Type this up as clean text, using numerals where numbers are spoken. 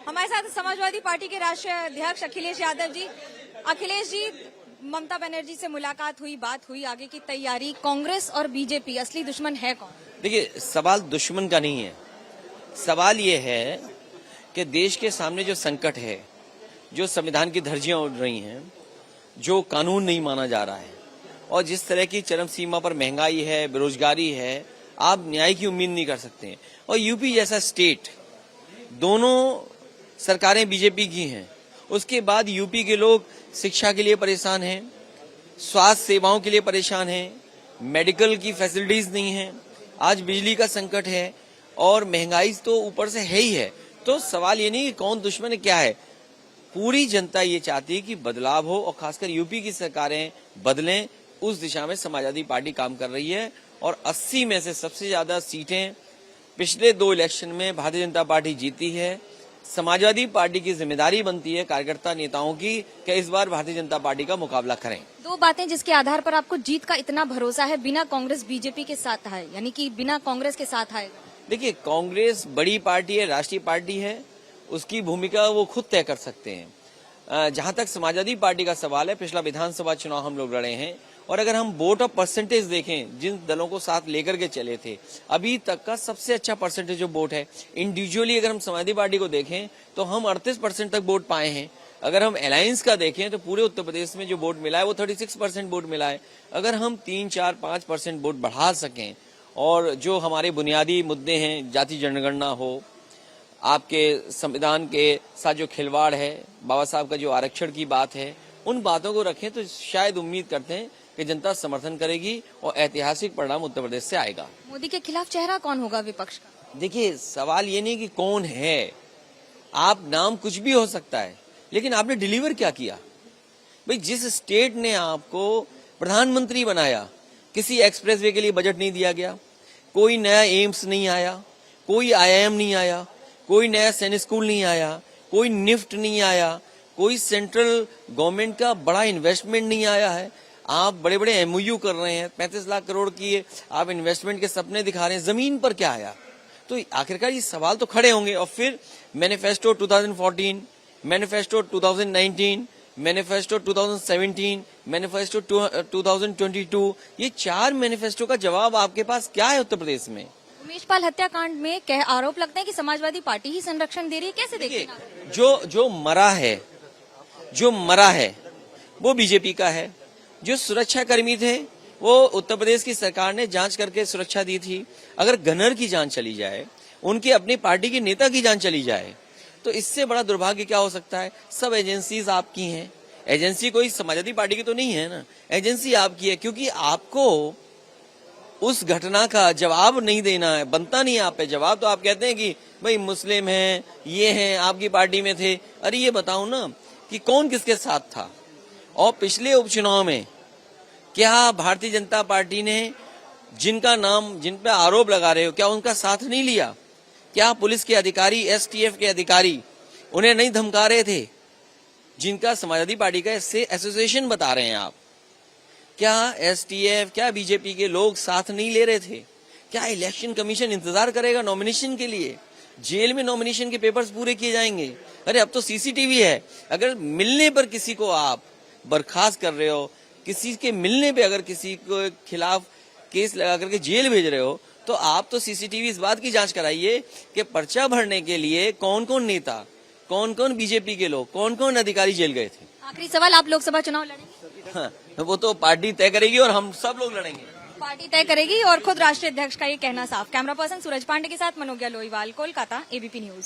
हमारे साथ समाजवादी पार्टी के राष्ट्रीय अध्यक्ष अखिलेश यादव जी। अखिलेश जी, ममता बनर्जी से मुलाकात हुई, बात हुई, आगे की तैयारी, कांग्रेस और बीजेपी असली दुश्मन है कौन? देखिए, सवाल दुश्मन का नहीं है। सवाल ये है कि देश के सामने जो संकट है, जो संविधान की धज्जियां उड़ रही हैं, जो कानून नहीं माना जा रहा है और जिस तरह की चरम सीमा पर महंगाई है, बेरोजगारी है, आप न्याय की उम्मीद नहीं कर सकते हैं। और यूपी जैसा स्टेट, दोनों सरकारें बीजेपी की हैं, उसके बाद यूपी के लोग शिक्षा के लिए परेशान हैं, स्वास्थ्य सेवाओं के लिए परेशान हैं, मेडिकल की फैसिलिटीज नहीं हैं, आज बिजली का संकट है और महंगाई तो ऊपर से है ही है। तो सवाल ये नहीं कि कौन दुश्मन है, क्या है। पूरी जनता ये चाहती है कि बदलाव हो और खासकर यूपी की सरकारें बदलें। उस दिशा में समाजवादी पार्टी काम कर रही है और 80 में से सबसे ज्यादा सीटें पिछले 2 इलेक्शन में भारतीय जनता पार्टी जीती है। समाजवादी पार्टी की जिम्मेदारी बनती है कार्यकर्ता नेताओं की कि इस बार भारतीय जनता पार्टी का मुकाबला करें। 2 बातें जिसके आधार पर आपको जीत का इतना भरोसा है, बिना कांग्रेस बीजेपी के साथ है, यानी कि बिना कांग्रेस के साथ आएगा। देखिए, कांग्रेस बड़ी पार्टी है, राष्ट्रीय पार्टी है, उसकी भूमिका वो खुद तय कर सकते हैं। जहां तक समाजवादी पार्टी का सवाल है, पिछला विधानसभा चुनाव हम लोग लड़े हैं और अगर हम वोट ऑफ परसेंटेज देखें, जिन दलों को साथ लेकर के चले थे, अभी तक का सबसे अच्छा परसेंटेज जो वोट है। इंडिविजुअली अगर हम समाजवादी पार्टी को देखें तो हम 38% तक वोट पाए हैं। अगर हम अलायंस का देखें तो पूरे उत्तर प्रदेश में जो वोट मिला है वो 36% वोट मिला है। अगर हम 3, 4, 5% वोट बढ़ा सकें और जो हमारे बुनियादी मुद्दे हैं, जाति जनगणना हो, आपके संविधान के साथ जो खिलवाड़ है, बाबा साहब का जो आरक्षण की बात है, उन बातों को रखें तो शायद उम्मीद करते हैं कि जनता समर्थन करेगी और ऐतिहासिक परिणाम उत्तर प्रदेश से आएगा। मोदी के खिलाफ चेहरा कौन होगा विपक्ष का? देखिए, सवाल ये नहीं कि कौन है, आप नाम कुछ भी हो सकता है, लेकिन आपने डिलीवर क्या किया। भाई, जिस स्टेट ने आपको प्रधानमंत्री बनाया, किसी एक्सप्रेसवे के लिए बजट नहीं दिया गया, कोई नया एम्स नहीं आया, कोई IIM नहीं आया, कोई नया सैनिक स्कूल नहीं आया, कोई निफ्ट नहीं आया, कोई सेंट्रल गवर्नमेंट का बड़ा इन्वेस्टमेंट नहीं आया है। आप बड़े बड़े MOU कर रहे हैं, 35 लाख करोड़ की आप इन्वेस्टमेंट के सपने दिखा रहे हैं, जमीन पर क्या आया। तो आखिरकार ये सवाल तो खड़े होंगे। और फिर मैनिफेस्टो 2014, मैनिफेस्टो 2019, मैनिफेस्टो 2017, मैनिफेस्टो 2022, ये 4 मैनिफेस्टो का जवाब आपके पास क्या है उत्तर प्रदेश में? उमेश पाल हत्याकांड में आरोप लगते हैं कि समाजवादी पार्टी ही संरक्षण दे रही है, कैसे देखिए? जो मरा है वो बीजेपी का है। जो सुरक्षा कर्मी थे वो उत्तर प्रदेश की सरकार ने जांच करके सुरक्षा दी थी। अगर गनर की जान चली जाए, उनकी अपनी पार्टी के नेता की जान चली जाए, तो इससे बड़ा दुर्भाग्य क्या हो सकता है। सब एजेंसीज आपकी हैं, एजेंसी कोई समाजवादी पार्टी की तो नहीं है ना, एजेंसी आपकी है, क्योंकि आपको उस घटना का जवाब नहीं देना है, बनता नहीं आप पे जवाब। तो आप कहते हैं कि भाई मुस्लिम हैं, ये हैं, आपकी पार्टी में थे। अरे ये बताओ ना कि कौन किसके साथ था। और पिछले उपचुनाव में क्या भारतीय जनता पार्टी ने जिनका नाम, जिन पे आरोप लगा रहे हो, क्या उनका साथ नहीं लिया? क्या पुलिस के अधिकारी, STF के अधिकारी उन्हें नहीं धमका रहे थे, जिनका समाजवादी पार्टी का एसोसिएशन बता रहे हैं आप? क्या STF, क्या बीजेपी के लोग साथ नहीं ले रहे थे? क्या इलेक्शन कमीशन इंतजार करेगा नॉमिनेशन के लिए? जेल में नॉमिनेशन के पेपर्स पूरे किए जाएंगे। अरे अब तो CCTV है। अगर मिलने पर किसी को आप बर्खास्त कर रहे हो, किसी के मिलने पे अगर किसी को खिलाफ केस लगा करके जेल भेज रहे हो, तो आप तो CCTV इस बात की जांच कराइए कि पर्चा भरने के लिए कौन कौन नेता, कौन कौन बीजेपी के लोग, कौन कौन अधिकारी जेल गए थे। आखिरी सवाल, आप लोकसभा चुनाव लड़ेंगे? हाँ, वो तो पार्टी तय करेगी और हम सब लोग लड़ेंगे। पार्टी तय करेगी और खुद राष्ट्रीय अध्यक्ष का ये कहना साफ। कैमरा पर्सन सूरज पांडे के साथ मनोज्ञा लोईवाल, कोलकाता, ABP न्यूज।